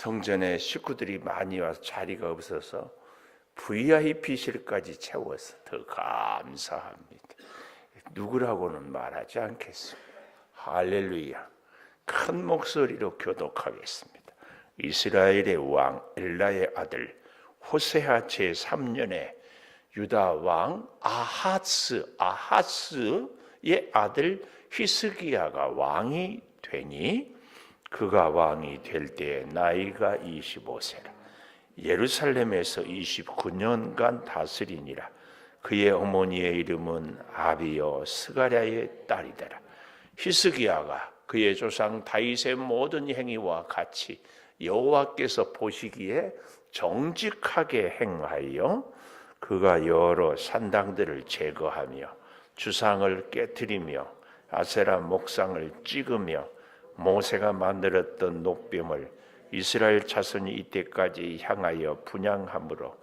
성전에 식구들이 많이 와서 자리가 없어서 VIP실까지 채워서 더 감사합니다. 누구라고는 말하지 않겠습니다. 할렐루야. 큰 목소리로 교독하겠습니다. 이스라엘의 왕 엘라의 아들 호세아 제3년에 유다 왕 아하스의 아들 히스기야가 왕이 되니 그가 왕이 될 때 나이가 25세라. 예루살렘에서 29년간 다스리니라. 그의 어머니의 이름은 아비여 스가랴의 딸이더라. 히스기야가 그의 조상 다윗의 모든 행위와 같이 여호와께서 보시기에 정직하게 행하여 그가 여러 산당들을 제거하며 주상을 깨뜨리며 아세라 목상을 찍으며 모세가 만들었던 녹병을 이스라엘 자손이 이때까지 향하여 분향함으로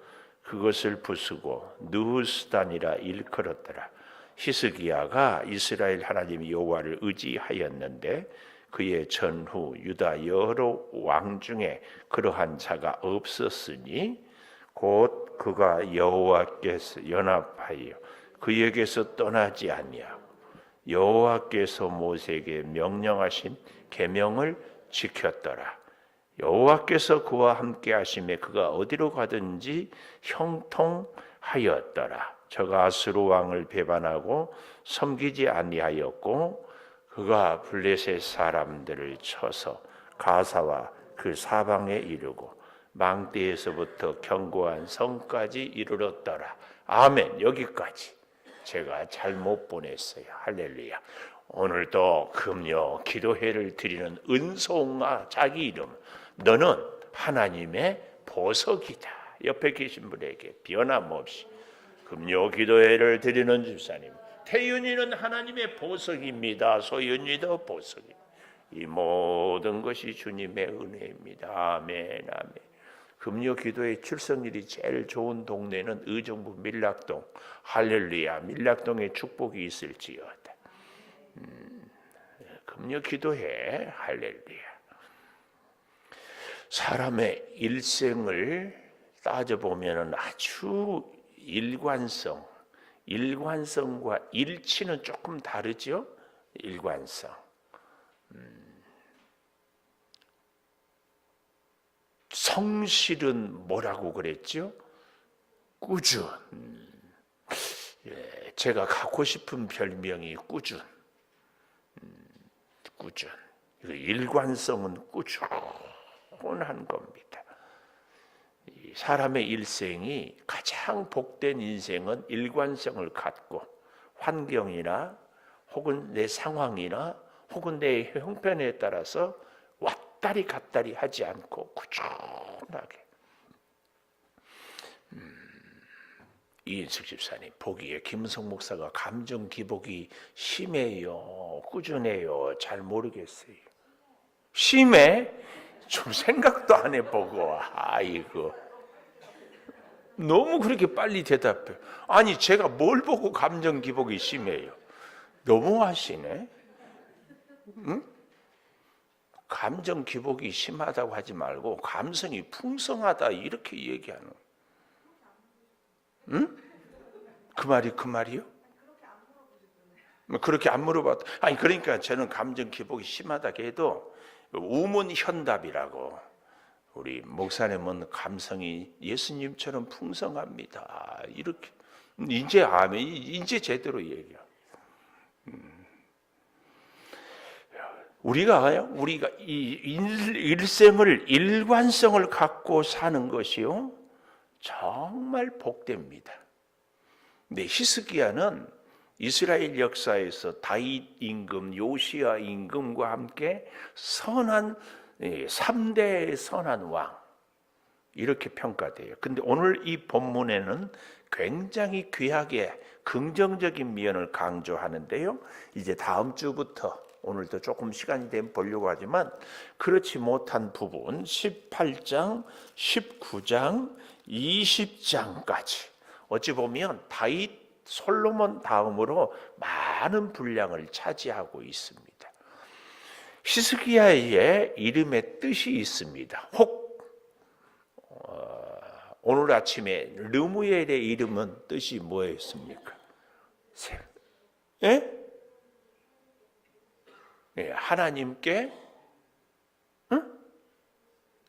그것을 부수고 느후스단이라 일컬었더라. 히스기야가 이스라엘 하나님 여호와를 의지하였는데 그의 전후 유다 여러 왕 중에 그러한 자가 없었으니 곧 그가 여호와께서 연합하여 그에게서 떠나지 아니하고 여호와께서 모세에게 명령하신 계명을 지켰더라. 여호와께서 그와 함께 하심에 그가 어디로 가든지 형통하였더라. 저가 아수르 왕을 배반하고 섬기지 아니하였고 그가 블레셋 사람들을 쳐서 가사와 그 사방에 이르고 망대에서부터 견고한 성까지 이르렀더라. 아멘. 여기까지 제가 잘못 보냈어요. 할렐루야. 오늘도 금요 기도회를 드리는 은송아 자기 이름 너는 하나님의 보석이다. 옆에 계신 분에게 변함없이 금요 기도회를 드리는 집사님 태윤이는 하나님의 보석입니다. 소윤이도 보석입니다. 이 모든 것이 주님의 은혜입니다. 아멘 아멘. 금요 기도회 출석률이 제일 좋은 동네는 의정부 밀락동. 할렐루야. 밀락동에 축복이 있을지어다. 금요 기도회. 할렐루야. 사람의 일생을 따져보면 아주 일관성과 일치는 조금 다르죠. 일관성. 성실은 뭐라고 그랬죠? 꾸준. 제가 갖고 싶은 별명이 꾸준. 일관성은 꾸준한 겁니다. 사람의 일생이 가장 복된 인생은 일관성을 갖고 환경이나 혹은 내 상황이나 혹은 내 형편에 따라서 왔다리 갔다리 하지 않고 꾸준하게. 이인숙 집사님 보기에 김성 목사가 감정 기복이 심해요, 꾸준해요? 잘 모르겠어요. 심해? 좀 생각도 안 해보고. 아이고 너무 그렇게 빨리 대답해. 아니 제가 뭘 보고 감정 기복이 심해요? 너무하시네. 응? 감정 기복이 심하다고 하지 말고 감성이 풍성하다 이렇게 얘기하는. 응? 그 말이요? 그렇게 안 물어봤다. 아니 그러니까 저는 감정 기복이 심하다 해도 우문현답이라고. 우리 목사님은 감성이 예수님처럼 풍성합니다. 이렇게 이제 아멘. 이제 제대로 얘기해. 우리가 이 일생을 일관성을 갖고 사는 것이요 정말 복됩니다. 근데 히스기야는 이스라엘 역사에서 다윗 임금, 요시야 임금과 함께 선한 3대 선한 왕 이렇게 평가돼요. 근데 오늘 이 본문에는 굉장히 귀하게 긍정적인 면을 강조하는데요. 이제 다음 주부터 오늘도 조금 시간이 되면 보려고 하지만 그렇지 못한 부분 18장, 19장, 20장까지 어찌 보면 다윗, 솔로몬 다음으로 많은 분량을 차지하고 있습니다. 히스기야의 이름의 뜻이 있습니다. 혹 오늘 아침에 르무엘의 이름은 뜻이 뭐였습니까? 예? 예, 하나님께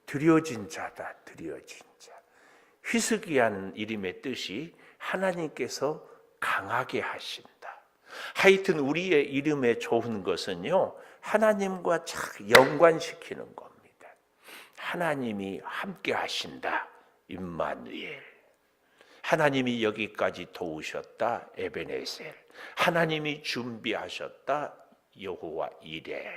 드려진 자다. 드려진 자. 히스기야는 이름의 뜻이 하나님께서 강하게 하신다. 하여튼 우리의 이름에 좋은 것은요, 하나님과 착 연관시키는 겁니다. 하나님이 함께 하신다. 임마누엘. 하나님이 여기까지 도우셨다. 에베네셀. 하나님이 준비하셨다. 여호와 이레.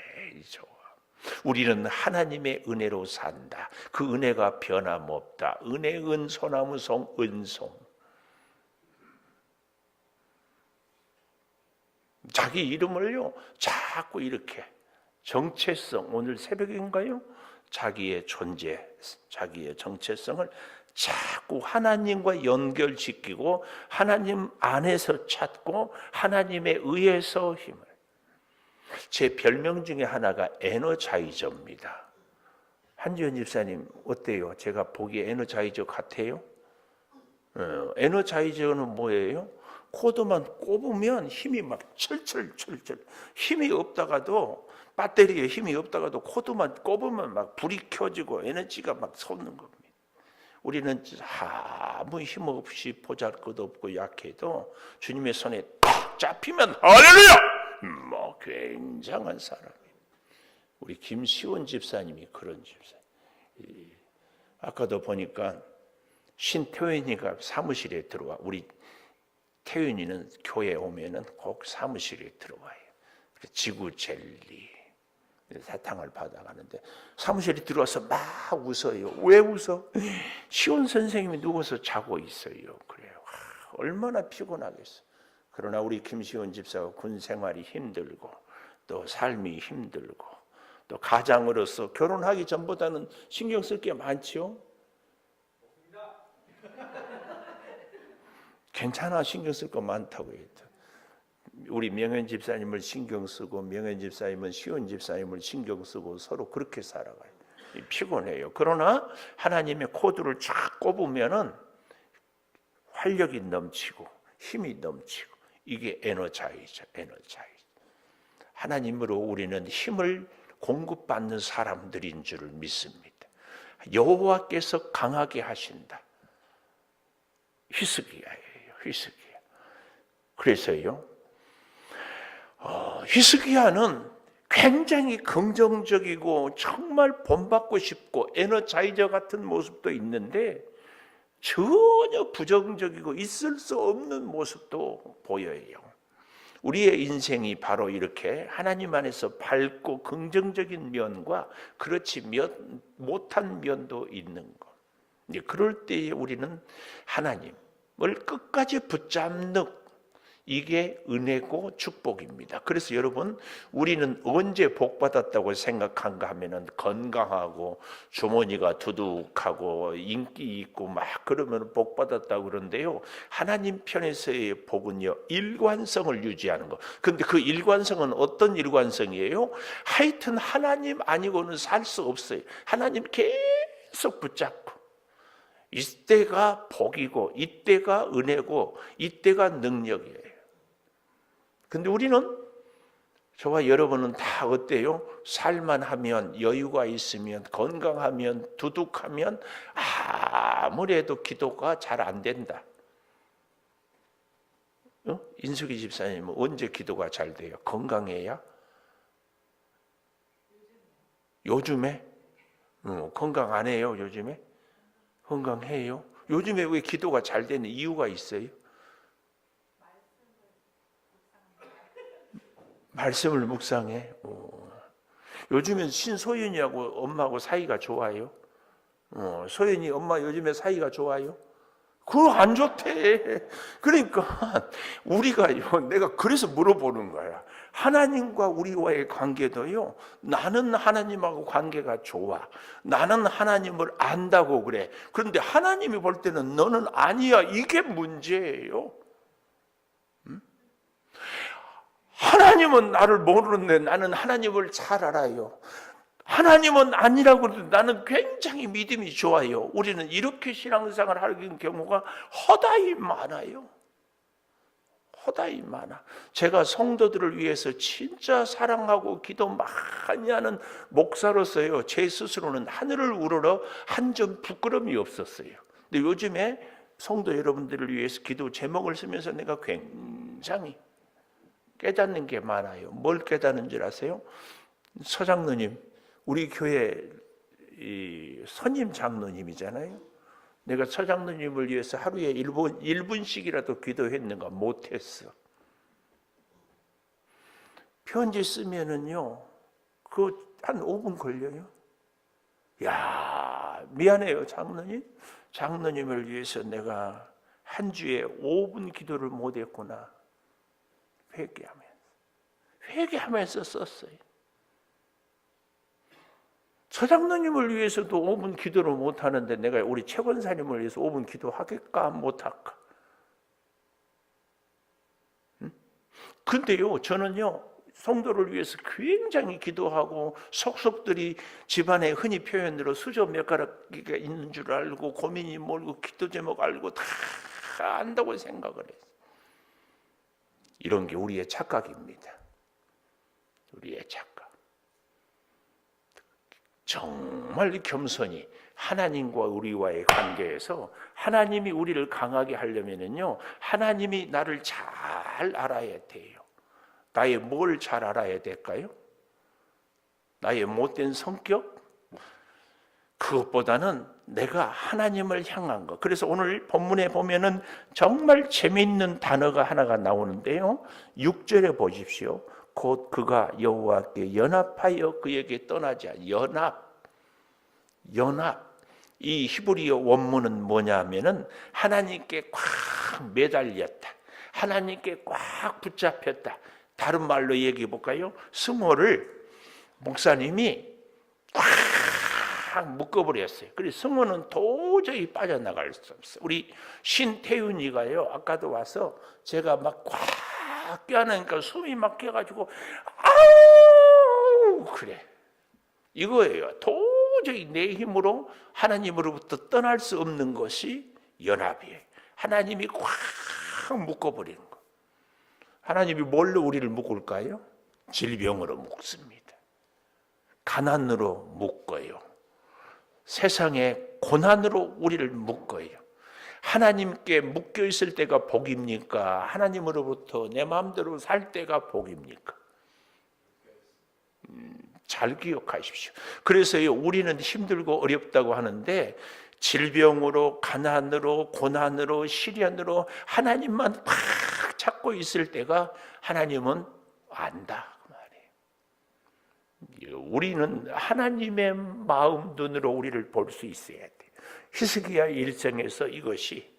우리는 하나님의 은혜로 산다. 그 은혜가 변함없다. 은혜 은소나무송 은송. 자기 이름을요 자꾸 이렇게 정체성, 오늘 새벽인가요? 자기의 존재, 자기의 정체성을 자꾸 하나님과 연결시키고 하나님 안에서 찾고 하나님에 의해서 힘을. 제 별명 중에 하나가 에너자이저입니다. 한지연 집사님 어때요? 제가 보기에 에너자이저 같아요? 에너자이저는 뭐예요? 코드만 꼽으면 힘이 막 철철철철, 힘이 없다가도, 배터리에 힘이 없다가도 코드만 꼽으면 막 불이 켜지고 에너지가 막 솟는 겁니다. 우리는 아무 힘 없이 보잘것없고 약해도 주님의 손에 딱 잡히면 할렐루야! 뭐 굉장한 사람이에요. 우리 김시원 집사님이 그런 집사님. 아까도 보니까 신태윤이가 사무실에 들어와. 우리 태윤이는 교회 오면은 꼭 사무실에 들어와요. 지구 젤리 사탕을 받아가는데 사무실에 들어와서 막 웃어요. 왜 웃어? 시온 선생님이 누워서 자고 있어요. 그래요. 얼마나 피곤하겠어. 그러나 우리 김시온 집사가 군 생활이 힘들고 또 삶이 힘들고 또 가장으로서 결혼하기 전보다는 신경 쓸 게 많죠. 괜찮아, 신경 쓸 거 많다고 했죠. 우리 명현 집사님을 신경 쓰고 명현 집사님은 시온 집사님을 신경 쓰고 서로 그렇게 살아가요. 피곤해요. 그러나 하나님의 코드를 쫙 꼽으면은 활력이 넘치고 힘이 넘치고 이게 에너자이저. 하나님으로 우리는 힘을 공급받는 사람들인 줄을 믿습니다. 여호와께서 강하게 하신다. 히스기야예요. 히스기야. 그래서요, 히스기야는 굉장히 긍정적이고 정말 본받고 싶고 에너자이저 같은 모습도 있는데 전혀 부정적이고 있을 수 없는 모습도 보여요. 우리의 인생이 바로 이렇게 하나님 안에서 밝고 긍정적인 면과 그렇지 못한 면도 있는 것. 그럴 때에 우리는 하나님을 끝까지 붙잡는 이게 은혜고 축복입니다. 그래서 여러분, 우리는 언제 복 받았다고 생각한가 하면은 건강하고 주머니가 두둑하고 인기 있고 막 그러면 복 받았다고 그러는데요. 하나님 편에서의 복은요, 일관성을 유지하는 거. 근데 그 일관성은 어떤 일관성이에요? 하여튼 하나님 아니고는 살 수 없어요. 하나님 계속 붙잡고. 이때가 복이고 이때가 은혜고 이때가 능력이에요. 근데 우리는, 저와 여러분은 다 어때요? 살만하면, 여유가 있으면, 건강하면, 두둑하면 아무래도 기도가 잘 안 된다. 인숙이 집사님은 언제 기도가 잘 돼요? 건강해야? 요즘에? 건강 안 해요, 요즘에? 건강해요? 요즘에 왜 기도가 잘 되는 이유가 있어요? 말씀을 묵상해. 요즘엔 신소연이하고 엄마하고 사이가 좋아요? 소연이 엄마 요즘에 사이가 좋아요? 그거 안 좋대. 그러니까 우리가요, 내가 그래서 물어보는 거야. 하나님과 우리와의 관계도요, 나는 하나님하고 관계가 좋아. 나는 하나님을 안다고 그래. 그런데 하나님이 볼 때는 너는 아니야. 이게 문제예요. 하나님은 나를 모르는데 나는 하나님을 잘 알아요. 하나님은 아니라고 해도 나는 굉장히 믿음이 좋아요. 우리는 이렇게 신앙생활을 하는 경우가 허다히 많아요. 허다히 많아. 제가 성도들을 위해서 진짜 사랑하고 기도 많이 하는 목사로서요, 제 스스로는 하늘을 우러러 한 점 부끄러움이 없었어요. 근데 요즘에 성도 여러분들을 위해서 기도 제목을 쓰면서 내가 굉장히 깨닫는 게 많아요. 뭘 깨닫는 줄 아세요? 서장로님, 우리 교회 선임 장로님이잖아요. 내가 서장로님을 위해서 하루에 1분씩이라도 기도했는가? 못했어. 편지 쓰면은요, 한 5분 걸려요. 야, 미안해요, 장로님. 장로님을 위해서 내가 한 주에 5분 기도를 못했구나. 회개하면서 썼어요. 서장로님을 위해서도 5분 기도를 못하는데 내가 우리 최 권사님을 위해서 5분 기도하겠까 못할까? 근데요, 저는요, 성도를 위해서 굉장히 기도하고 속속들이 집안에 흔히 표현으로 수저 몇 가락이 있는 줄 알고 고민이 뭘고 기도 제목 알고 다 안다고 생각을 했어요. 이런 게 우리의 착각입니다. 우리의 착각. 정말 겸손히 하나님과 우리와의 관계에서 하나님이 우리를 강하게 하려면요, 하나님이 나를 잘 알아야 돼요. 나의 뭘 잘 알아야 될까요? 나의 못된 성격? 그것보다는 내가 하나님을 향한 것. 그래서 오늘 본문에 보면은 정말 재미있는 단어가 하나가 나오는데요, 6절에 보십시오. 곧 그가 여호와께 연합하여 그에게 떠나지 않. 연합. 이 히브리어 원문은 뭐냐면은 하나님께 꽉 매달렸다, 하나님께 꽉 붙잡혔다. 다른 말로 얘기해 볼까요? 승호를 목사님이 꽉 묶어버렸어요. 그래서 승호는 도저히 빠져나갈 수 없어요. 우리 신태윤이가요, 아까도 와서 제가 막 꽉 껴안으니까 숨이 막혀가지고 아우 그래, 이거예요. 도저히 내 힘으로 하나님으로부터 떠날 수 없는 것이 연합이에요. 하나님이 꽉 묶어버리는 거. 하나님이 뭘로 우리를 묶을까요? 질병으로 묶습니다. 가난으로 묶어요. 세상의 고난으로 우리를 묶어요. 하나님께 묶여 있을 때가 복입니까? 하나님으로부터 내 마음대로 살 때가 복입니까? 잘 기억하십시오. 그래서요, 우리는 힘들고 어렵다고 하는데 질병으로, 가난으로, 고난으로, 시련으로 하나님만 팍 찾고 있을 때가 하나님은 안다 그 말이에요. 우리는 하나님의 마음 눈으로 우리를 볼 수 있어야 돼. 히스기야 일생에서 이것이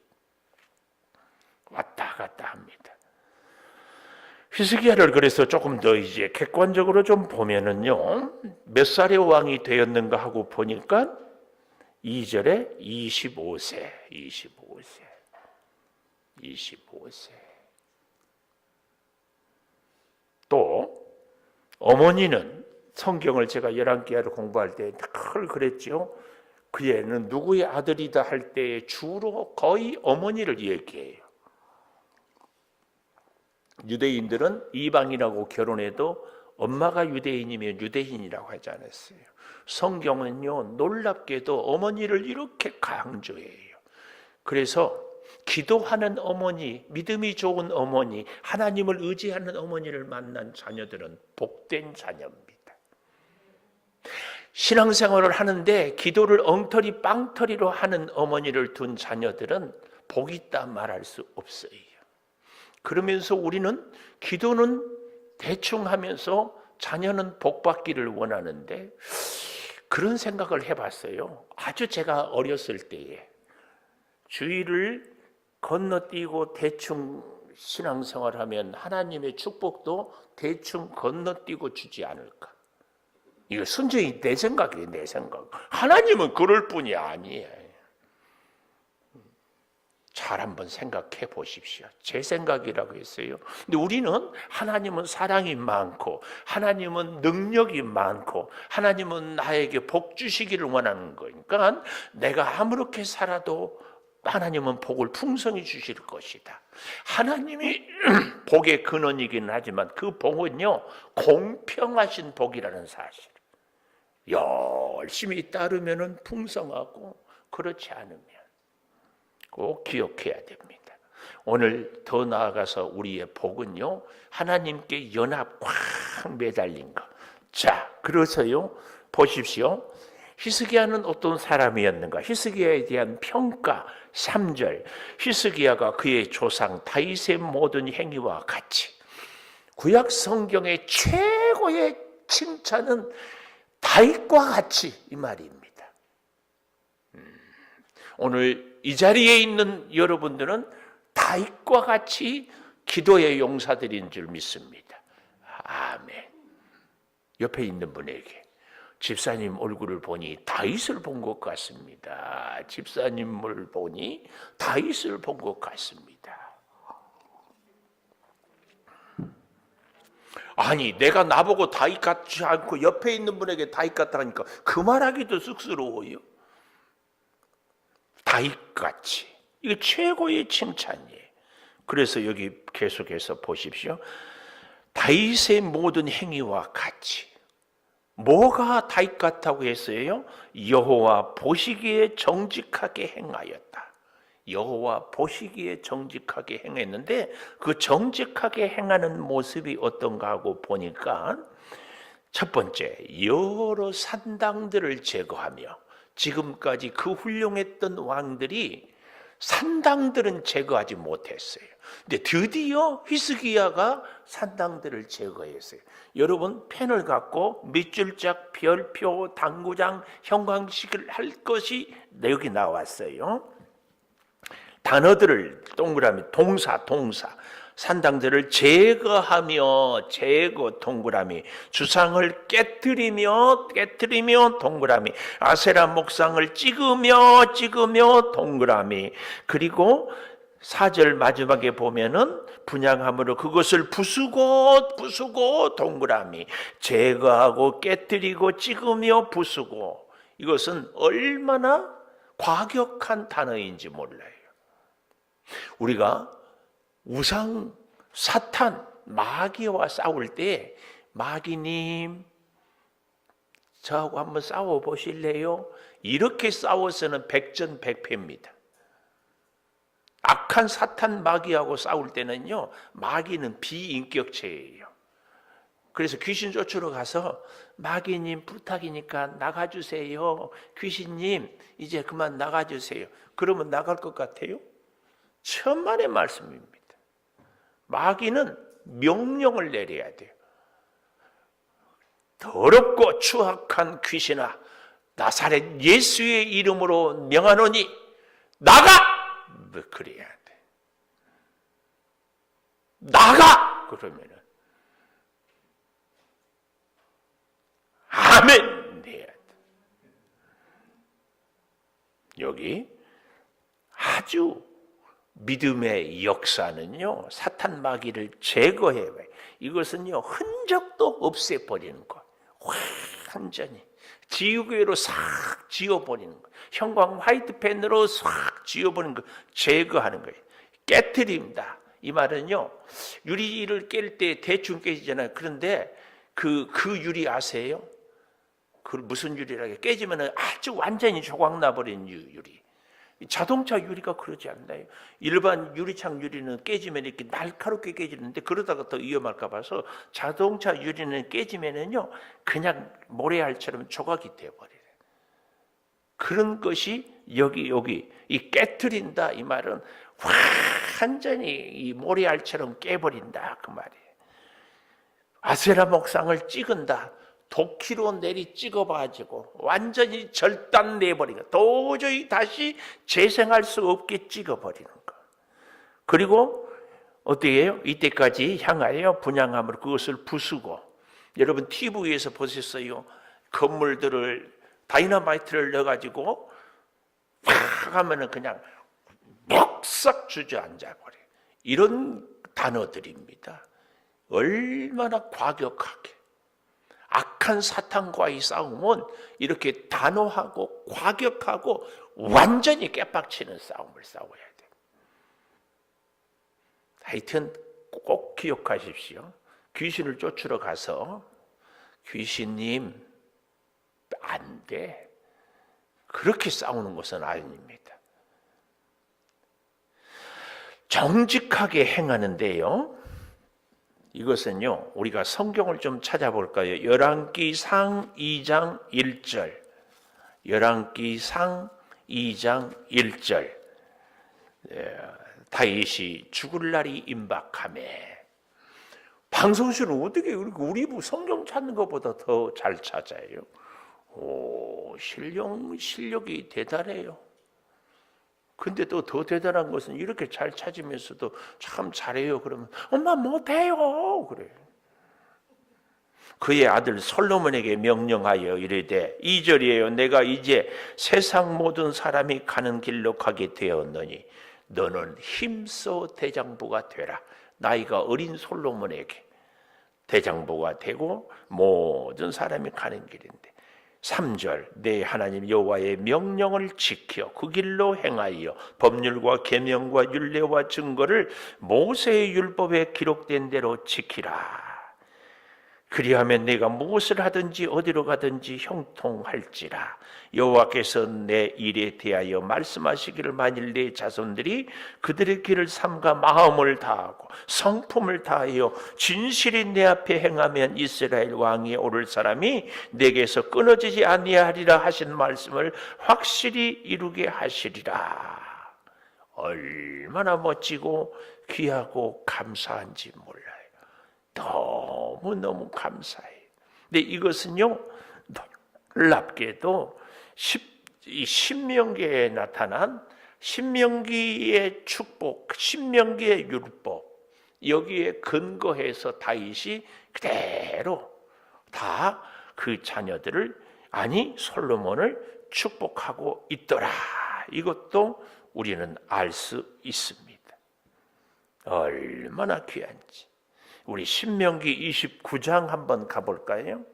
왔다 갔다 합니다. 히스기야를 그래서 조금 더 이제 객관적으로 좀 보면은요, 몇 살의 왕이 되었는가 하고 보니까 2절에 25세. 또 어머니는 성경을 제가 11개월을 공부할 때 늘 그랬죠. 그 애는 누구의 아들이다 할 때 주로 거의 어머니를 얘기해요. 유대인들은 이방인하고 결혼해도 엄마가 유대인이면 유대인이라고 하지 않았어요. 성경은요, 놀랍게도 어머니를 이렇게 강조해요. 그래서 기도하는 어머니, 믿음이 좋은 어머니, 하나님을 의지하는 어머니를 만난 자녀들은 복된 자녀입니다. 신앙생활을 하는데 기도를 엉터리 빵터리로 하는 어머니를 둔 자녀들은 복 있다 말할 수 없어요. 그러면서 우리는 기도는 대충 하면서 자녀는 복 받기를 원하는데, 그런 생각을 해봤어요. 아주 제가 어렸을 때에 주의를 건너뛰고 대충 신앙생활하면 하나님의 축복도 대충 건너뛰고 주지 않을까. 이거 순전히 내 생각이에요. 내 생각. 하나님은 그럴 뿐이 아니에요. 잘 한번 생각해 보십시오. 제 생각이라고 했어요. 근데 우리는 하나님은 사랑이 많고 하나님은 능력이 많고 하나님은 나에게 복 주시기를 원하는 거니까 내가 아무렇게 살아도 하나님은 복을 풍성히 주실 것이다. 하나님이 복의 근원이긴 하지만 그 복은요, 공평하신 복이라는 사실. 열심히 따르면 풍성하고 그렇지 않으면 꼭 기억해야 됩니다. 오늘 더 나아가서 우리의 복은요, 하나님께 연합 꽉 매달린 것. 자, 그래서요, 보십시오. 히스기야는 어떤 사람이었는가? 히스기야에 대한 평가 3절. 히스기야가 그의 조상 다윗의 모든 행위와 같이. 구약 성경의 최고의 칭찬은 다윗과 같이 이 말입니다. 오늘 이 자리에 있는 여러분들은 다윗과 같이 기도의 용사들인 줄 믿습니다. 아멘. 옆에 있는 분에게 집사님 얼굴을 보니 다윗을 본 것 같습니다. 집사님을 보니 다윗을 본 것 같습니다. 아니, 내가 나보고 다윗 같지 않고 옆에 있는 분에게 다윗 같다니까 그 말하기도 쑥스러워요. 다윗같이. 이게 최고의 칭찬이에요. 그래서 여기 계속해서 보십시오. 다윗의 모든 행위와 같이. 뭐가 다윗 같다고 했어요? 여호와 보시기에 정직하게 행하였다. 여호와 보시기에 정직하게 행했는데 그 정직하게 행하는 모습이 어떤가 하고 보니까 첫 번째, 여러 산당들을 제거하며 지금까지 그 훌륭했던 왕들이 산당들은 제거하지 못했어요. 근데 드디어 히스기야가 산당들을 제거했어요. 여러분, 펜을 갖고 밑줄짝, 별표, 당구장, 형광식을 할 것이 여기 나왔어요. 단어들을 동그라미, 동사, 산당들을 제거하며, 제거, 동그라미, 주상을 깨뜨리며, 동그라미, 아세라 목상을 찍으며, 동그라미, 그리고 4절 마지막에 보면은 분향함으로 그것을 부수고, 동그라미, 제거하고, 깨뜨리고, 찍으며, 부수고. 이것은 얼마나 과격한 단어인지 몰라요. 우리가 우상, 사탄, 마귀와 싸울 때 마귀님 저하고 한번 싸워보실래요? 이렇게 싸워서는 백전백패입니다. 악한 사탄 마귀하고 싸울 때는요, 마귀는 비인격체예요. 그래서 귀신 쫓으러 가서 마귀님 부탁이니까 나가주세요. 귀신님 이제 그만 나가주세요. 그러면 나갈 것 같아요? 천만의 말씀입니다. 마귀는 명령을 내려야 돼요. 더럽고 추악한 귀신아, 나사렛 예수의 이름으로 명하노니 나가! 그래야 돼. 나가! 그러면은 아멘! 해야 돼. 여기 아주 믿음의 역사는요, 사탄 마귀를 제거해요. 이것은요, 흔적도 없애버리는 거. 완전히 지우개로 싹 지워버리는 거. 형광 화이트펜으로 싹 지워버리는 거. 제거하는 거예요. 깨트립니다. 이 말은요, 유리를 깰 때 대충 깨지잖아요. 그런데 그 유리 아세요? 그 무슨 유리라고 깨지면 아주 완전히 조각나버린 유리. 자동차 유리가 그러지 않나요? 일반 유리창 유리는 깨지면 이렇게 날카롭게 깨지는데 그러다가 더 위험할까 봐서 자동차 유리는 깨지면은요, 그냥 모래알처럼 조각이 되어버려요. 그런 것이 여기 이 깨트린다 이 말은 완전히 이 모래알처럼 깨버린다 그 말이에요. 아세라 목상을 찍은다. 도끼로 내리 찍어가지고 완전히 절단내버리고 도저히 다시 재생할 수 없게 찍어버리는 것. 그리고 어떻게 해요? 이때까지 향하여 분향함으로 그것을 부수고. 여러분 TV에서 보셨어요? 건물들을 다이너마이트를 넣어가지고 팍 하면은 그냥 푹 싹싹 주저앉아 버려. 이런 단어들입니다. 얼마나 과격하게 악한 사탄과의 싸움은 이렇게 단호하고 과격하고 완전히 깨빡치는 싸움을 싸워야 돼요. 하여튼 꼭 기억하십시오. 귀신을 쫓으러 가서 귀신님 안 돼. 그렇게 싸우는 것은 아닙니다. 정직하게 행하는데요. 이것은요, 우리가 성경을 좀 찾아볼까요? 열왕기상 2장 1절. 열왕기상 2장 1절. 다윗이 죽을 날이 임박하매. 방송실은 어떻게 우리 성경 찾는 것보다 더 잘 찾아요? 오, 실력이 대단해요. 근데 또 더 대단한 것은 이렇게 잘 찾으면서도 참 잘해요. 그러면 엄마 못해요. 그래요. 그의 아들 솔로몬에게 명령하여 이르되 2절이에요. 내가 이제 세상 모든 사람이 가는 길로 가게 되었느니 너는 힘써 대장부가 되라. 나이가 어린 솔로몬에게 대장부가 되고 모든 사람이 가는 길인데 3절 내 하나님 여호와의 명령을 지켜 그 길로 행하여 법률과 계명과 율례와 증거를 모세의 율법에 기록된 대로 지키라. 그리하면 내가 무엇을 하든지 어디로 가든지 형통할지라. 여호와께서 내 일에 대하여 말씀하시기를 만일 내 자손들이 그들의 길을 삼가 마음을 다하고 성품을 다하여 진실이 내 앞에 행하면 이스라엘 왕위에 오를 사람이 내게서 끊어지지 아니하리라 하신 말씀을 확실히 이루게 하시리라. 얼마나 멋지고 귀하고 감사한지 몰라요. 너무너무 감사해요. 근데 이것은요, 놀랍게도 신명기에 나타난 신명기의 축복, 신명기의 율법, 여기에 근거해서 다윗이 그대로 다 그 자녀들을, 아니 솔로몬을 축복하고 있더라. 이것도 우리는 알 수 있습니다. 얼마나 귀한지. 우리 신명기 29장 한번 가볼까요?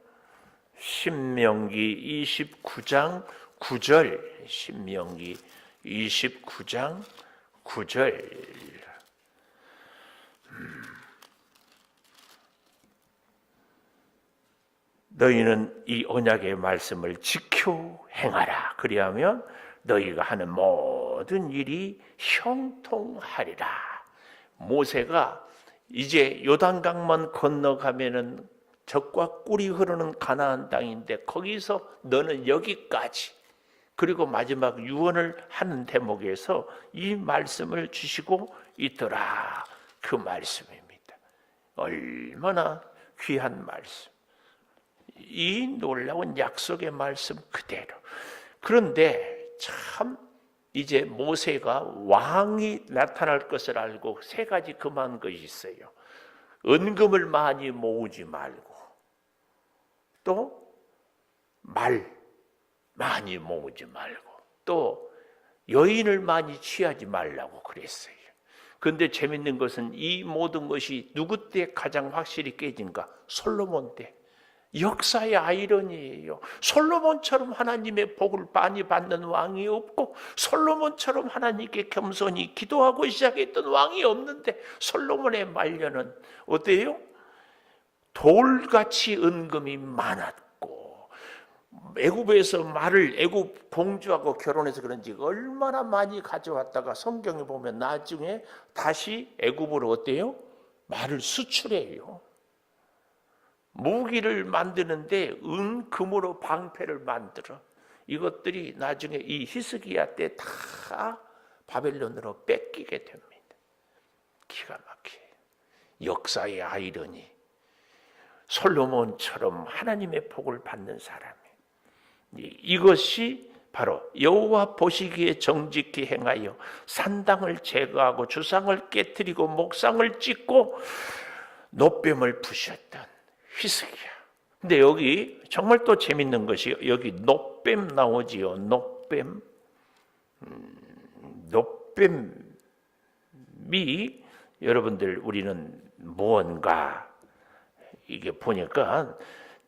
신명기 29장 9절. 신명기 29장 9절. 너희는 이 언약의 말씀을 지켜 행하라. 그리하면 너희가 하는 모든 일이 형통하리라. 모세가 이제 요단강만 건너가면은 젖과 꿀이 흐르는 가나안 땅인데 거기서 너는 여기까지, 그리고 마지막 유언을 하는 대목에서 이 말씀을 주시고 있더라. 그 말씀입니다. 얼마나 귀한 말씀. 이 놀라운 약속의 말씀 그대로. 그런데 참 이제 모세가 왕이 나타날 것을 알고 세 가지 금한 것이 있어요. 은금을 많이 모으지 말고, 또 말 많이 모으지 말고, 또 여인을 많이 취하지 말라고 그랬어요. 그런데 재밌는 것은 이 모든 것이 누구 때 가장 확실히 깨진가? 솔로몬 때. 역사의 아이러니예요. 솔로몬처럼 하나님의 복을 많이 받는 왕이 없고, 솔로몬처럼 하나님께 겸손히 기도하고 시작했던 왕이 없는데, 솔로몬의 말년은 어때요? 돌같이 은금이 많았고, 애굽에서 말을, 애굽 공주하고 결혼해서 그런지 얼마나 많이 가져왔다가 성경에 보면 나중에 다시 애굽으로 어때요? 말을 수출해요. 무기를 만드는데 은금으로 방패를 만들어. 이것들이 나중에 이 히스기야 때 다 바벨론으로 뺏기게 됩니다. 기가 막혀요. 역사의 아이러니. 솔로몬처럼 하나님의 복을 받는 사람이, 이것이 바로 여호와 보시기에 정직히 행하여 산당을 제거하고 주상을 깨뜨리고 목상을 찢고 노뱀을 부셨던 히스기야. 근데 여기 정말 또 재밌는 것이, 여기 노뱀 나오지요. 노뱀. 노뱀 여러분들 우리는 뭔가 이게 보니까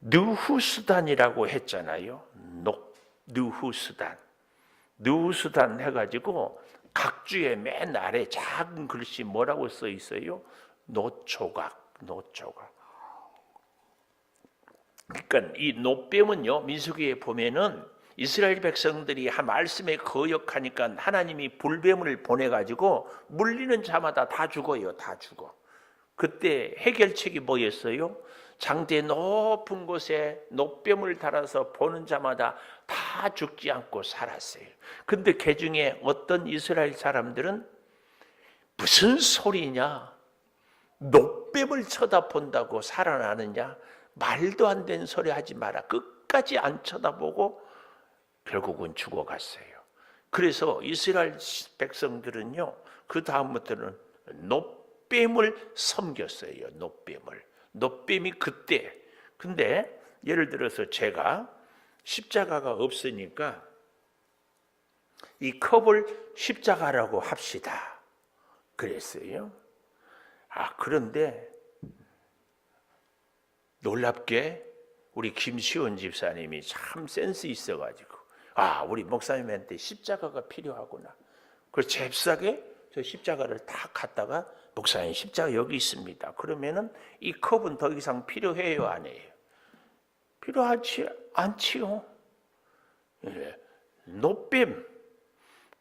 느후수단이라고 했잖아요. 느후수단 해가지고 각주의 맨 아래 작은 글씨 뭐라고 써 있어요? 노초각. 그러니까 이 노뱀은요, 민수기에 보면은 이스라엘 백성들이 말씀에 거역하니까 하나님이 불뱀을 보내가지고 물리는 자마다 다 죽어요. 다 죽어. 그때 해결책이 뭐였어요? 장대 높은 곳에 노뱀을 달아서 보는 자마다 다 죽지 않고 살았어요. 근데 그 중에 어떤 이스라엘 사람들은 무슨 소리냐? 노뱀을 쳐다본다고 살아나느냐? 말도 안 되는 소리 하지 마라. 끝까지 안 쳐다보고 결국은 죽어갔어요. 그래서 이스라엘 백성들은요, 그 다음부터는 노뱀을 섬겼어요. 노뱀이 그때. 근데 예를 들어서 제가 십자가가 없으니까 이 컵을 십자가라고 합시다. 그랬어요. 그런데 놀랍게 우리 김시원 집사님이 참 센스 있어가지고 우리 목사님한테 십자가가 필요하구나. 그래서 잽싸게 저 십자가를 딱 갖다가 목사님 십자가 여기 있습니다. 그러면은 이 컵은 더 이상 필요해요, 안 해요? 필요하지 않지요. 노뱀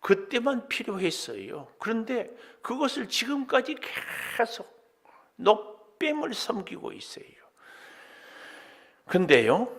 그때만 필요했어요. 그런데 그것을 지금까지 계속 노뱀을 섬기고 있어요. 근데요,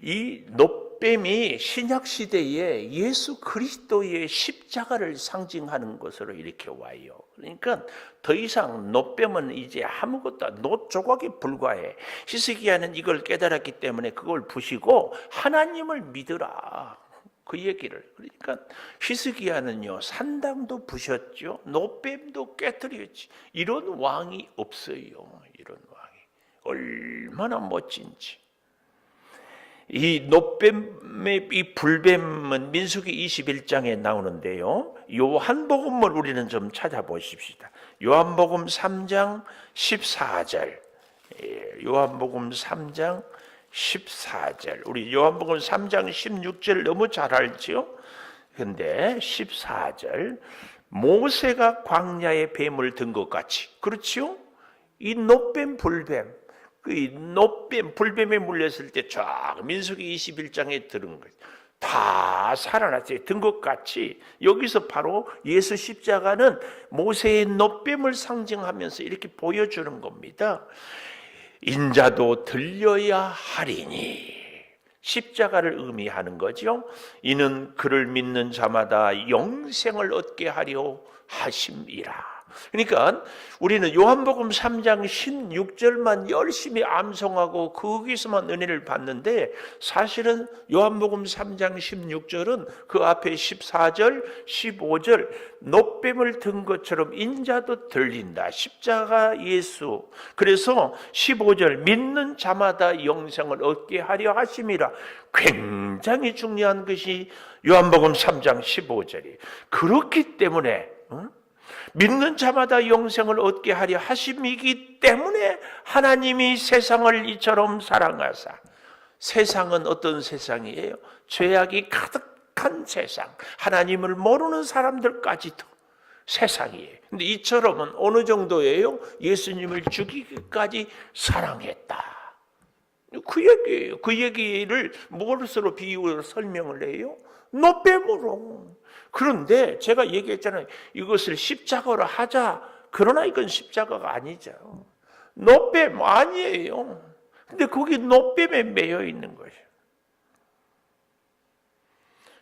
이 노뱀이 신약 시대에 예수 그리스도의 십자가를 상징하는 것으로 이렇게 와요. 그러니까 더 이상 노뱀은 이제 아무것도 노조각에 불과해. 히스기야는 이걸 깨달았기 때문에 그걸 부시고 하나님을 믿으라. 그 얘기를. 그러니까 히스기야는요, 산당도 부셨죠. 노뱀도 깨뜨렸지. 이런 왕이 없어요. 이런 왕이. 얼마나 멋진지. 이 노뱀의 이 불뱀은 민수기 21장에 나오는데요. 요한복음을 우리는 좀 찾아보십시다. 요한복음 3장 14절. 요한복음 3장 14절. 우리 요한복음 3장 16절 너무 잘 알죠? 근데 14절. 모세가 광야에 뱀을 든 것 같이. 그렇죠? 이 노뱀 불뱀. 그 노뱀, 불뱀에 물렸을 때 쫙 민수기 21장에 들은 거예요. 다 살아났어요. 든 것 같이. 여기서 바로 예수 십자가는 모세의 노뱀을 상징하면서 이렇게 보여주는 겁니다. 인자도 들려야 하리니. 십자가를 의미하는 거죠. 이는 그를 믿는 자마다 영생을 얻게 하려 하심이라. 그러니까 우리는 요한복음 3장 16절만 열심히 암송하고 거기서만 은혜를 받는데, 사실은 요한복음 3장 16절은 그 앞에 14절, 15절 노뱀을 든 것처럼 인자도 들린다. 십자가 예수. 그래서 15절 믿는 자마다 영생을 얻게 하려 하심이라. 굉장히 중요한 것이 요한복음 3장 15절이. 그렇기 때문에 믿는 자마다 영생을 얻게 하려 하심이기 때문에 하나님이 세상을 이처럼 사랑하사. 세상은 어떤 세상이에요? 죄악이 가득한 세상, 하나님을 모르는 사람들까지도 세상이에요. 근데 이처럼은 어느 정도예요? 예수님을 죽이기까지 사랑했다. 그 얘기예요. 그 얘기를 무엇으로 비유로 설명을 해요? 노뱀으로. 그런데 제가 얘기했잖아요. 이것을 십자가로 하자. 그러나 이건 십자가가 아니죠. 노뱀 아니에요. 근데 거기 노뱀에 매여 있는 거예요.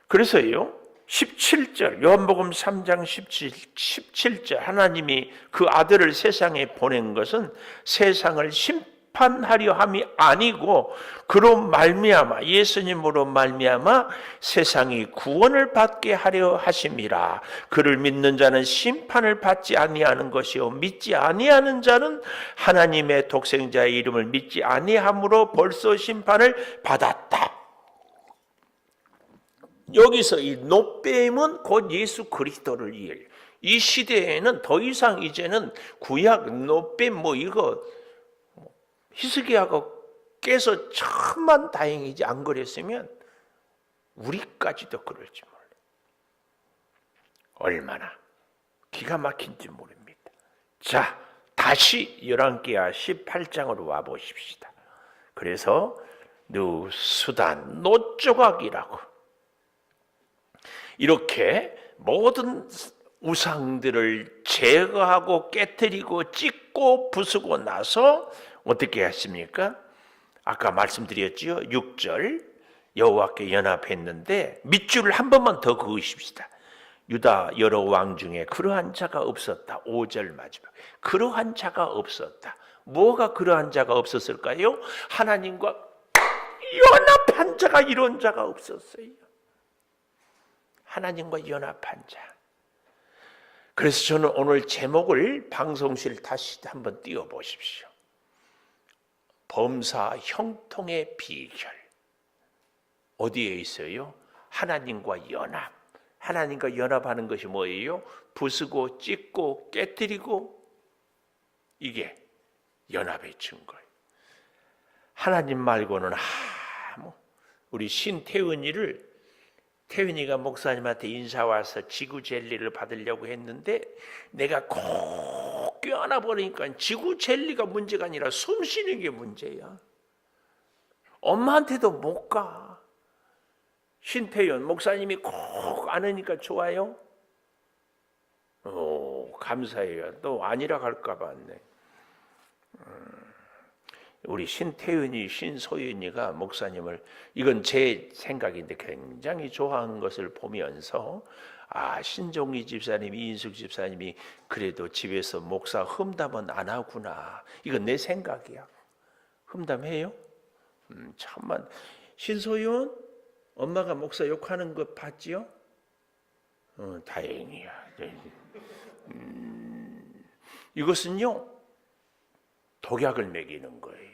그래서요, 17절, 요한복음 3장 17절, 하나님이 그 아들을 세상에 보낸 것은 세상을 심판하려 함이 아니고 그로 말미암아, 예수님으로 말미암아 세상이 구원을 받게 하려 하심이라. 그를 믿는 자는 심판을 받지 아니하는 것이요 믿지 아니하는 자는 하나님의 독생자의 이름을 믿지 아니함으로 벌써 심판을 받았다. 여기서 이 노뱀은 곧 예수 그리스도를 이해해요. 이 시대에는 더 이상 이제는 구약, 노뱀 이거 히스기야가 깨서 천만 다행이지 안 그랬으면 우리까지도 그럴지 몰라요. 얼마나 기가 막힌지 모릅니다. 자, 다시 열왕기하 18장으로 와 보십시다. 그래서 수단, 노조각이라고 이렇게 모든 우상들을 제거하고 깨뜨리고 찢고 부수고 나서 어떻게 했습니까? 아까 말씀드렸지요. 6절 여호와께 연합했는데 밑줄을 한 번만 더 그으십시다. 유다 여러 왕 중에 그러한 자가 없었다. 5절 마지막. 그러한 자가 없었다. 뭐가 그러한 자가 없었을까요? 하나님과 연합한 자가 이런 자가 없었어요. 하나님과 연합한 자. 그래서 저는 오늘 제목을 방송실 다시 한번 띄워보십시오. 범사 형통의 비결. 어디에 있어요? 하나님과 연합. 하나님과 연합하는 것이 뭐예요? 부수고 찢고 깨뜨리고 이게 연합의 증거예요. 하나님 말고는 우리 태윤이가 목사님한테 인사 와서 지구 젤리를 받으려고 했는데 내가 꼭 껴안아 버리니까 지구 젤리가 문제가 아니라 숨 쉬는 게 문제야. 엄마한테도 못 가. 신태윤 목사님이 꼭 안으니까 좋아요? 감사해요. 또 아니라 갈까 봤네. 우리 신태윤이, 신소윤이가 목사님을, 이건 제 생각인데 굉장히 좋아하는 것을 보면서 신종희 집사님, 이인숙 집사님이 그래도 집에서 목사 흠담은 안 하구나. 이건 내 생각이야. 흠담해요? 참만. 신소윤, 엄마가 목사 욕하는 거 봤지요? 다행이야. 이것은요, 독약을 먹이는 거예요.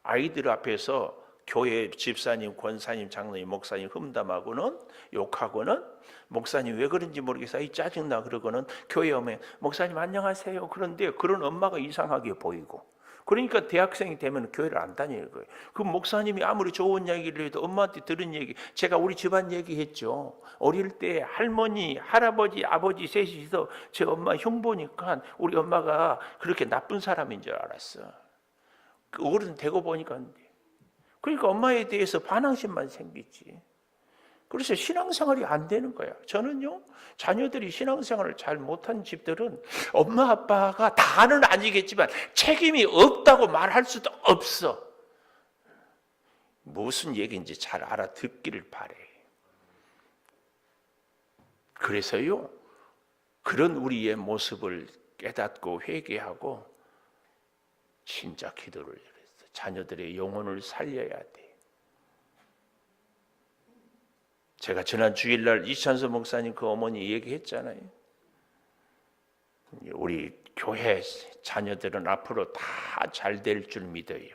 아이들 앞에서 교회 집사님, 권사님, 장로님, 목사님 흠담하고는 욕하고는 목사님 왜 그런지 모르겠어. 짜증나 그러고는 교회 오면 목사님 안녕하세요. 그런데 그런 엄마가 이상하게 보이고 그러니까 대학생이 되면 교회를 안 다니는 거예요. 그 목사님이 아무리 좋은 얘기를 해도 엄마한테 들은 얘기, 제가 우리 집안 얘기했죠. 어릴 때 할머니, 할아버지, 아버지 셋이서 제 엄마 흉 보니까 우리 엄마가 그렇게 나쁜 사람인 줄 알았어. 어른 되고 보니까 그러니까 엄마에 대해서 반항심만 생기지. 그래서 신앙생활이 안 되는 거야. 저는요, 자녀들이 신앙생활을 잘 못한 집들은 엄마 아빠가 다는 아니겠지만 책임이 없다고 말할 수도 없어. 무슨 얘기인지 잘 알아듣기를 바래. 그래서요, 그런 우리의 모습을 깨닫고 회개하고 진짜 기도를 했어. 자녀들의 영혼을 살려야 돼. 제가 지난 주일날 이찬수 목사님 그 어머니 얘기했잖아요. 우리 교회 자녀들은 앞으로 다 잘 될 줄 믿어요.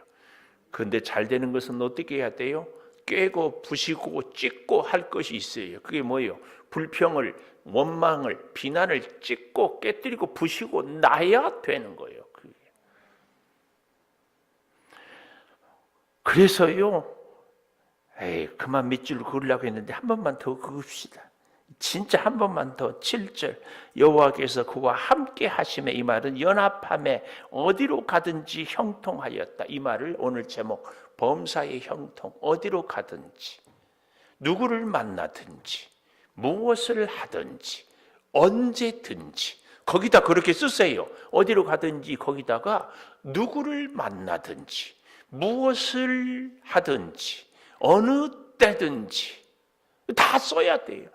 그런데 잘 되는 것은 어떻게 해야 돼요? 꿰고 부시고 찢고 할 것이 있어요. 그게 뭐예요? 불평을, 원망을, 비난을 찢고 깨뜨리고 부시고 나야 되는 거예요. 그게. 그래서요, 그만 밑줄 그으려고 했는데 한 번만 더 그읍시다. 진짜 한 번만 더. 7절 여호와께서 그와 함께 하심에, 이 말은 연합함에 어디로 가든지 형통하였다. 이 말을 오늘 제목 범사의 형통. 어디로 가든지, 누구를 만나든지, 무엇을 하든지, 언제든지 거기다 그렇게 쓰세요. 어디로 가든지 거기다가 누구를 만나든지, 무엇을 하든지, 어느 때든지 다 써야 돼요.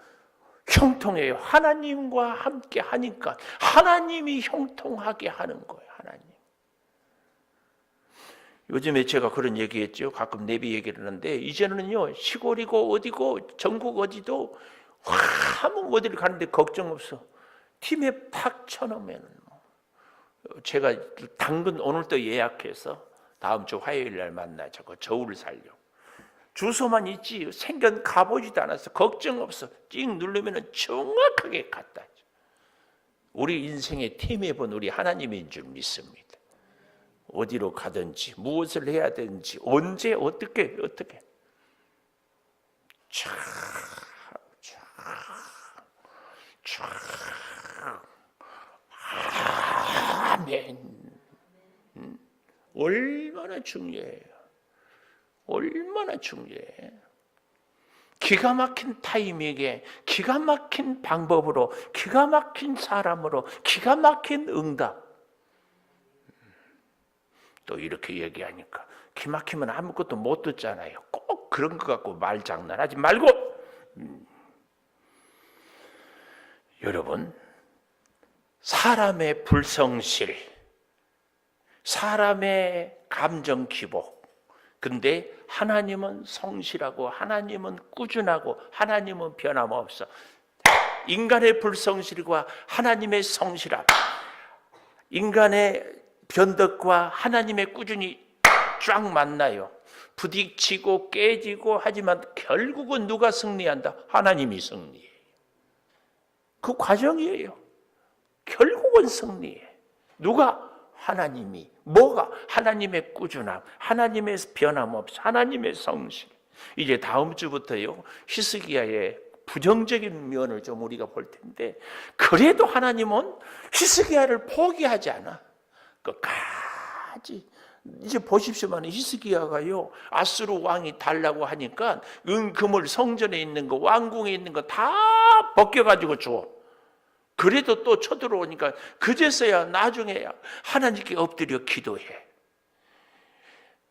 형통해요. 하나님과 함께 하니까 하나님이 형통하게 하는 거예요. 하나님. 요즘에 제가 그런 얘기했죠. 가끔 내비 얘기를 하는데 이제는요, 시골이고 어디고 전국 어디도 아무 어디를 가는데 걱정 없어. 팀에 팍 쳐놓으면 제가 당근 오늘 또 예약해서 다음 주 화요일 날 만나자고. 저울을 살려고. 주소만 있지 생전 가보지도 않았어. 걱정 없어. 찍 누르면 정확하게 갖다 줘. 우리 인생의 팀앱은 우리 하나님인 줄 믿습니다. 어디로 가든지 무엇을 해야 되는지 언제 어떻게 아멘. 얼마나 중요해요. 얼마나 중요해. 기가 막힌 타이밍에 기가 막힌 방법으로 기가 막힌 사람으로 기가 막힌 응답. 또 이렇게 얘기하니까 기막히면 아무것도 못 듣잖아요. 꼭 그런 것 갖고 말장난하지 말고. 여러분, 사람의 불성실, 사람의 감정 기복, 근데 하나님은 성실하고 하나님은 꾸준하고 하나님은 변함없어. 인간의 불성실과 하나님의 성실함, 인간의 변덕과 하나님의 꾸준히 쫙 만나요. 부딪히고 깨지고 하지만 결국은 누가 승리한다? 하나님이 승리해요. 그 과정이에요. 결국은 승리해. 누가? 하나님이. 뭐가? 하나님의 꾸준함, 하나님의 변함없이, 하나님의 성실. 이제 다음 주부터요, 히스기야의 부정적인 면을 좀 우리가 볼 텐데, 그래도 하나님은 히스기야를 포기하지 않아. 끝까지. 이제 보십시오만, 히스기야가요, 아수르 왕이 달라고 하니까 은금을 성전에 있는 거, 왕궁에 있는 거 다 벗겨가지고 줘. 그래도 또 쳐들어오니까 그제서야 나중에야 하나님께 엎드려 기도해.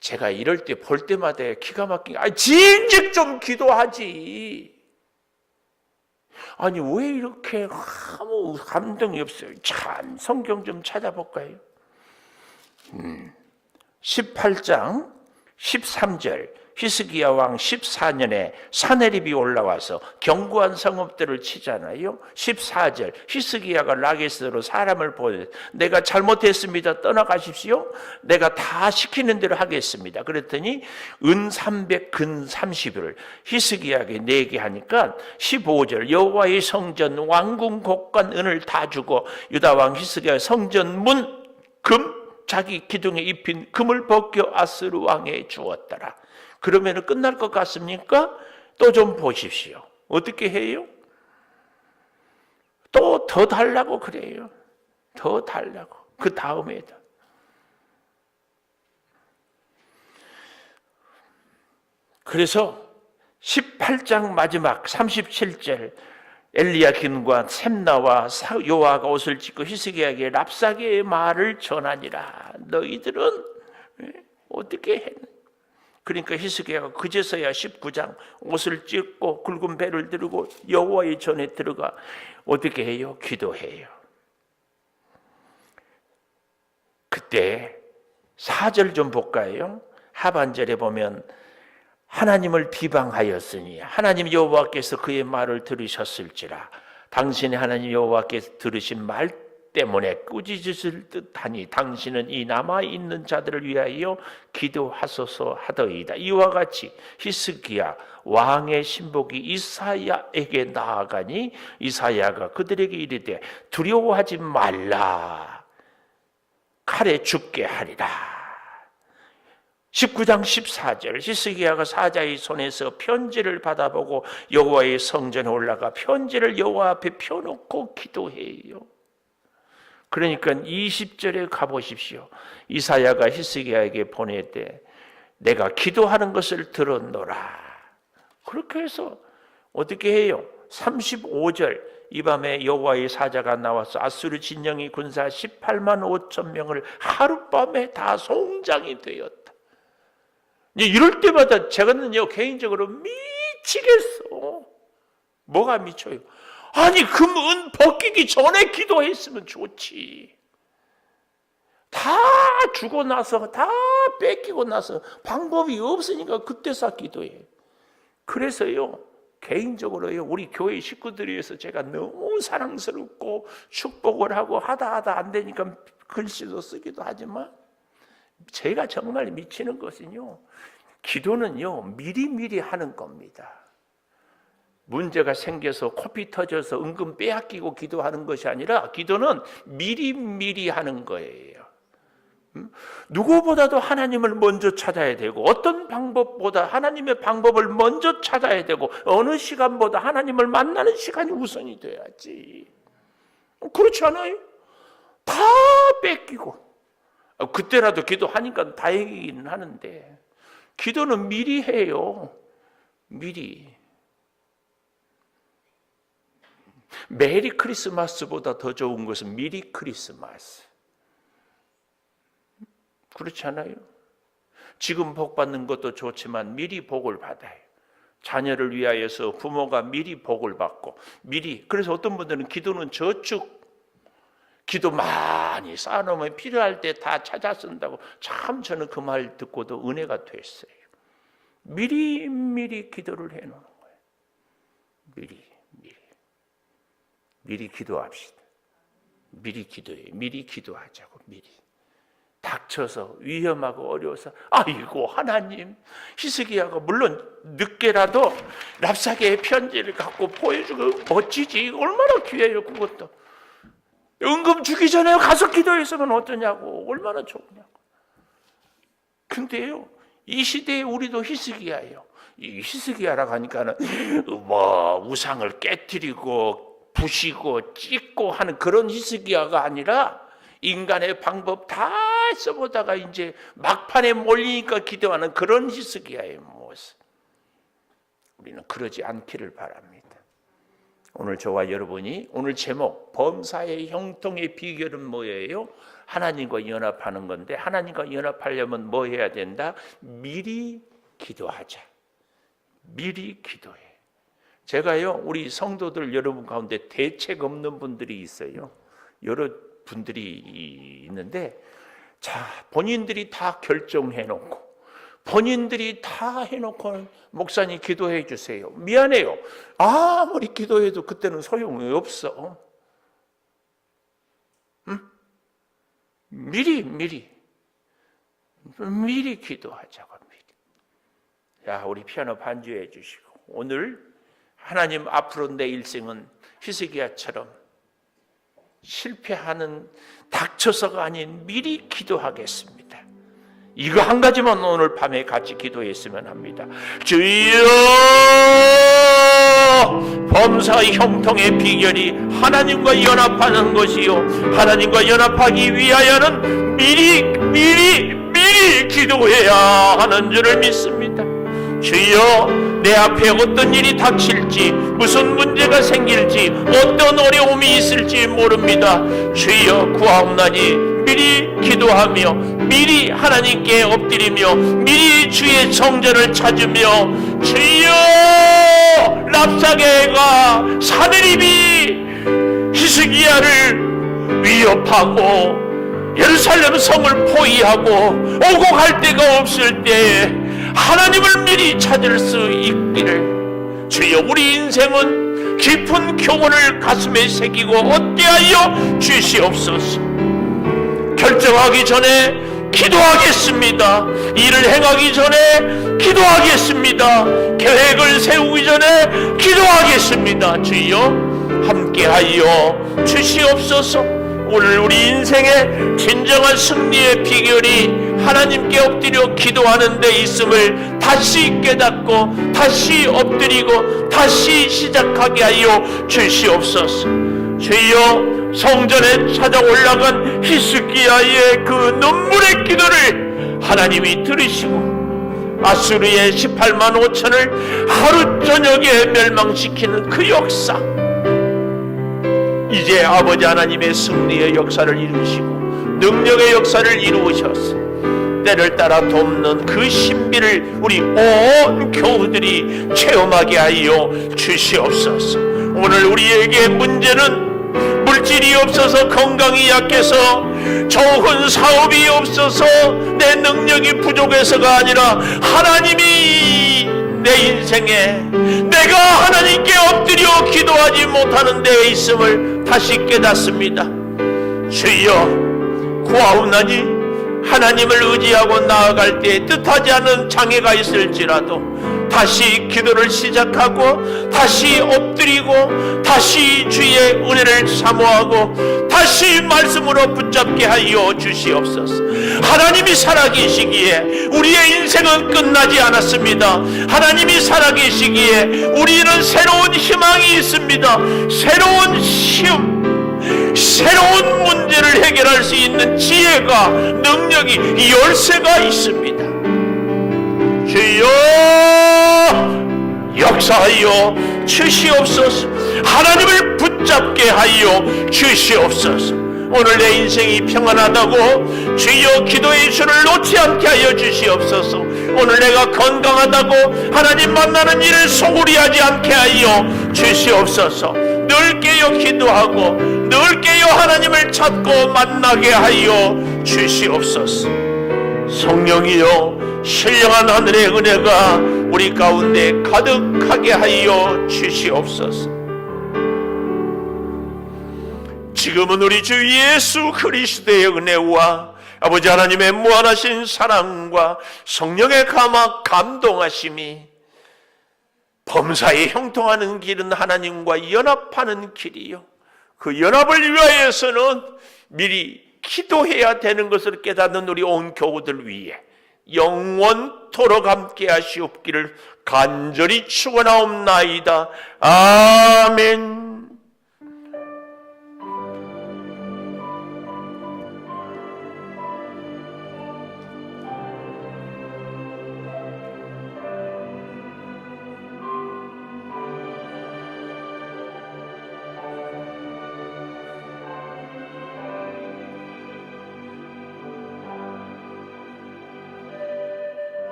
제가 이럴 때 볼 때마다 기가 막히게, 진즉 좀 기도하지. 아니 왜 이렇게 아무 감동이 없어요? 참, 성경 좀 찾아볼까요? 18장 13절, 히스기야 왕 14년에 사네립이 올라와서 견고한 성읍들을 치잖아요. 14절, 히스기야가 라게스로 사람을 보내, 내가 잘못했습니다, 떠나가십시오. 내가 다 시키는 대로 하겠습니다. 그랬더니 은 300, 근 30을 히스기야에게 내게 하니까 15절, 여호와의 성전 왕궁 곳간 은을 다 주고 유다 왕 히스기야 성전 문 금 자기 기둥에 입힌 금을 벗겨 아스루 왕에 주었더라. 그러면 끝날 것 같습니까? 또 좀 보십시오. 어떻게 해요? 또 더 달라고 그래요. 더 달라고. 그 다음에도. 그래서 18장 마지막 37절, 엘리야김과 셈나와 요아가 옷을 찢고 히스기야에게 랍사게의 말을 전하니라. 너희들은 어떻게 했느냐? 그러니까 히스기야가 그제서야 19장 옷을 찢고 굵은 배를 들고 여호와의 전에 들어가 어떻게 해요? 기도해요. 그때 4절 좀 볼까요? 하반절에 보면 하나님을 비방하였으니 하나님 여호와께서 그의 말을 들으셨을지라. 당신의 하나님 여호와께서 들으신 말 때문에 꾸짖으실 듯하니 당신은 이 남아있는 자들을 위하여 기도하소서 하더이다. 이와 같이 히스기야 왕의 신복이 이사야에게 나아가니 이사야가 그들에게 이르되 두려워하지 말라, 칼에 죽게 하리라. 19장 14절, 히스기야가 사자의 손에서 편지를 받아보고 여호와의 성전에 올라가 편지를 여호와 앞에 펴놓고 기도해요. 그러니까 20절에 가보십시오. 이사야가 히스기야에게 보낼 때 내가 기도하는 것을 들었노라. 그렇게 해서 어떻게 해요? 35절, 이 밤에 여호와의 사자가 나와서 아수르 진영이 군사 18만 5천 명을 하룻밤에 다 송장이 되었다. 이럴 때마다 제가는요 개인적으로 미치겠어. 뭐가 미쳐요? 아니 금은 벗기기 전에 기도했으면 좋지. 다 주고 나서 다 뺏기고 나서 방법이 없으니까 그때서 기도해. 그래서요 개인적으로요 우리 교회 식구들을 위해서 제가 너무 사랑스럽고 축복을 하고 하다 안 되니까 글씨도 쓰기도 하지만 제가 정말 미치는 것은요 기도는요 미리미리 하는 겁니다. 문제가 생겨서 코피 터져서 은근 빼앗기고 기도하는 것이 아니라 기도는 미리미리 하는 거예요. 누구보다도 하나님을 먼저 찾아야 되고 어떤 방법보다 하나님의 방법을 먼저 찾아야 되고 어느 시간보다 하나님을 만나는 시간이 우선이 돼야지. 그렇지 않아요? 다 뺏기고 그때라도 기도하니까 다행이긴 하는데 기도는 미리 해요. 미리. 메리 크리스마스보다 더 좋은 것은 미리 크리스마스. 그렇지 않아요? 지금 복 받는 것도 좋지만 미리 복을 받아요. 자녀를 위하여서 부모가 미리 복을 받고 미리. 그래서 어떤 분들은 기도는 저축, 기도 많이 쌓아놓으면 필요할 때 다 찾아 쓴다고. 참 저는 그 말 듣고도 은혜가 됐어요. 미리 기도를 해놓는 거예요. 미리 기도합시다. 미리 기도해요. 미리 기도하자고. 미리. 닥쳐서 위험하고 어려워서 아이고 하나님, 히스기야가 물론 늦게라도 랍사게의 편지를 갖고 보여주고 멋지지. 얼마나 귀해요. 그것도 은금 주기 전에 가서 기도했으면 어떠냐고. 얼마나 좋냐고. 근데요, 이 시대에 우리도 히스기야예요. 이 히스기야라고 하니까는 뭐 우상을 깨뜨리고 부시고 찢고 하는 그런 히스기야가 아니라 인간의 방법 다 써보다가 이제 막판에 몰리니까 기도하는 그런 히스기야의 모습. 우리는 그러지 않기를 바랍니다. 오늘 저와 여러분이 오늘 제목 범사의 형통의 비결은 뭐예요? 하나님과 연합하는 건데 하나님과 연합하려면 뭐 해야 된다? 미리 기도하자. 미리 기도해. 제가요 우리 성도들 여러분 가운데 대책 없는 분들이 있어요. 여러 분들이 있는데 자 본인들이 다 결정해놓고 본인들이 다 해놓고 목사님 기도해 주세요. 미안해요. 아무리 기도해도 그때는 소용이 없어. 응? 미리 기도하자고. 미리. 자 우리 피아노 반주해 주시고 오늘 하나님 앞으로 내 일생은 히스기야처럼 실패하는 닥쳐서가 아닌 미리 기도하겠습니다. 이거 한 가지만 오늘 밤에 같이 기도했으면 합니다. 주여, 범사의 형통의 비결이 하나님과 연합하는 것이요 하나님과 연합하기 위하여는 미리 기도해야 하는 줄을 믿습니다. 주여, 내 앞에 어떤 일이 닥칠지 무슨 문제가 생길지 어떤 어려움이 있을지 모릅니다. 주여 구하옵나니 미리 기도하며 미리 하나님께 엎드리며 미리 주의 성전을 찾으며 주여 랍사게가 사내립이 히스기야를 위협하고 예루살렘 성을 포위하고 오고 갈 데가 없을 때에 하나님을 미리 찾을 수 있기를 주여 우리 인생은 깊은 교훈을 가슴에 새기고 어때하여 주시옵소서. 결정하기 전에 기도하겠습니다. 일을 행하기 전에 기도하겠습니다. 계획을 세우기 전에 기도하겠습니다. 주여 함께하여 주시옵소서. 오늘 우리 인생의 진정한 승리의 비결이 하나님께 엎드려 기도하는 데 있음을 다시 깨닫고 다시 엎드리고 다시 시작하게 하여 주시옵소서. 주여 성전에 찾아 올라간 히스기야의 그 눈물의 기도를 하나님이 들으시고 아수르의 18만 5천을 하루 저녁에 멸망시키는 그 역사, 이제 아버지 하나님의 승리의 역사를 이루시고 능력의 역사를 이루셔서 때를 따라 돕는 그 신비를 우리 온 교우들이 체험하게 하여 주시옵소서. 오늘 우리에게 문제는 물질이 없어서 건강이 약해서 좋은 사업이 없어서 내 능력이 부족해서가 아니라 하나님이 내 인생에 내가 하나님께 엎드려 기도하지 못하는 데에 있음을 다시 깨닫습니다. 주여 구하옵나니 하나님을 의지하고 나아갈 때 뜻하지 않은 장애가 있을지라도 다시 기도를 시작하고 다시 엎드리고 다시 주의 은혜를 사모하고 다시 말씀으로 붙잡게 하여 주시옵소서. 하나님이 살아계시기에 우리의 인생은 끝나지 않았습니다. 하나님이 살아계시기에 우리는 새로운 희망이 있습니다. 새로운 시험, 새로운 문제를 해결할 수 있는 지혜가, 능력이, 열쇠가 있습니다. 주여 역사하여 주시옵소서. 하나님을 붙잡게 하여 주시옵소서. 오늘 내 인생이 평안하다고 주여 기도의 주를 놓지 않게 하여 주시옵소서. 오늘 내가 건강하다고 하나님 만나는 일을 소홀히 하지 않게 하여 주시옵소서. 늘 깨어 기도하고 늘 깨어 하나님을 찾고 만나게 하여 주시옵소서. 성령이여 신령한 하늘의 은혜가 우리 가운데 가득하게 하여 주시옵소서. 지금은 우리 주 예수 그리스도의 은혜와 아버지 하나님의 무한하신 사랑과 성령의 감동하심이, 범사에 형통하는 길은 하나님과 연합하는 길이요, 그 연합을 위하여서는 미리 기도해야 되는 것을 깨닫는 우리 온 교우들 위해 영원토록 함께 하시옵기를 간절히 축원하옵나이다. 아멘.